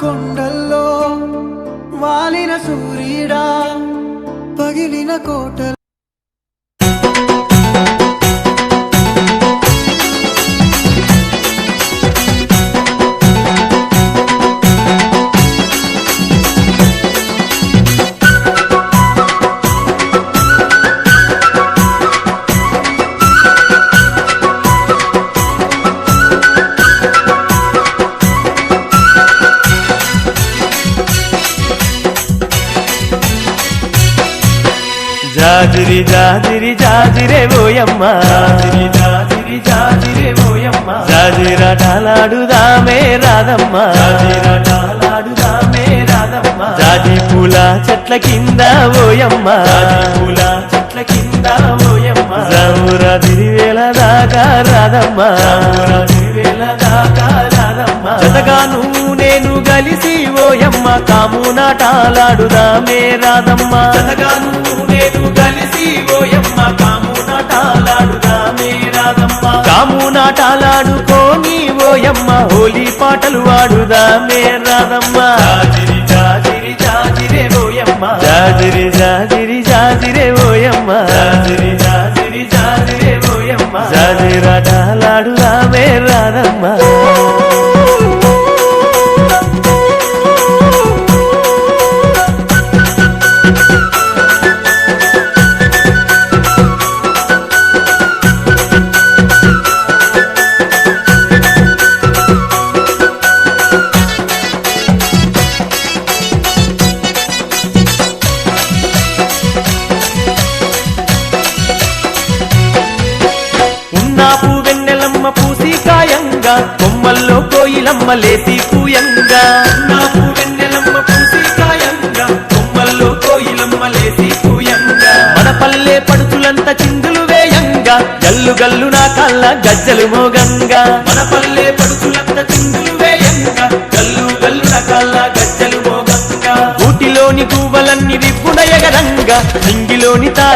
కొండల్లో వాలిన సూర్యుడా పగిలిన కోట జాజిరి జాజిరి జాజిరే ఓయమ్మ జాజిరి జాజిరి జాజిరే ఓయమ్మ జాజిరాటలాడుదామే రాధమ్మ జాజిరాటలాడుదామే రాధమ్మ జాజి పూల చెట్ల కింద ఓయమ్మ జాజి పూల చెట్ల కింద ఓయమ్మ జామురా తిరివేల దాకా రాధమ్మ జామురా తిరివేల దాకా రాధమ్మ జతగాను నేను గలిసి ఓయమ్మ కామునాటాలాడుదామే రాధమ్మ జతగాను నేను కలిసి ఓయమ్మ కామునాటాలాడుదామే రాధమ్మ కామునాటాలాడుకోని ఓయమ్మ హోలీ పాటలు వాడుదామే రాధమ్మ జాజిరి జాజిరి జాజిరే ఓయమ్మ జాజిరి జాజిరి జాజిరే ఓయమ్మ జాజిరి జాజిరి జాజిరే ఓయమ్మ జాజిరాటలాడుదామే రాధమ్మ వెన్నెలమ్మ పూసి కాయంగా కొమ్మల్లో కోయిలమ్మ లేసి కూయంగా నాకు వెన్నెలమ్మ పూసి కాయంగా కొమ్మల్లో కోయిలమ్మ లేసి కూయంగా మన పల్లె పడుచులంత చిందులు వేయంగా గల్లు గల్లు నా కళ్ళ గజ్జలు మోగంగా మన పల్లె పడుచులంత చిందులు వేయంగా గల్లు గల్లు నా కళ్ళ గజ్జలు మోగంగా ఊటిలోని గువ్వలన్నీ రిప్పున ఎగరంగా నింగిలోని తార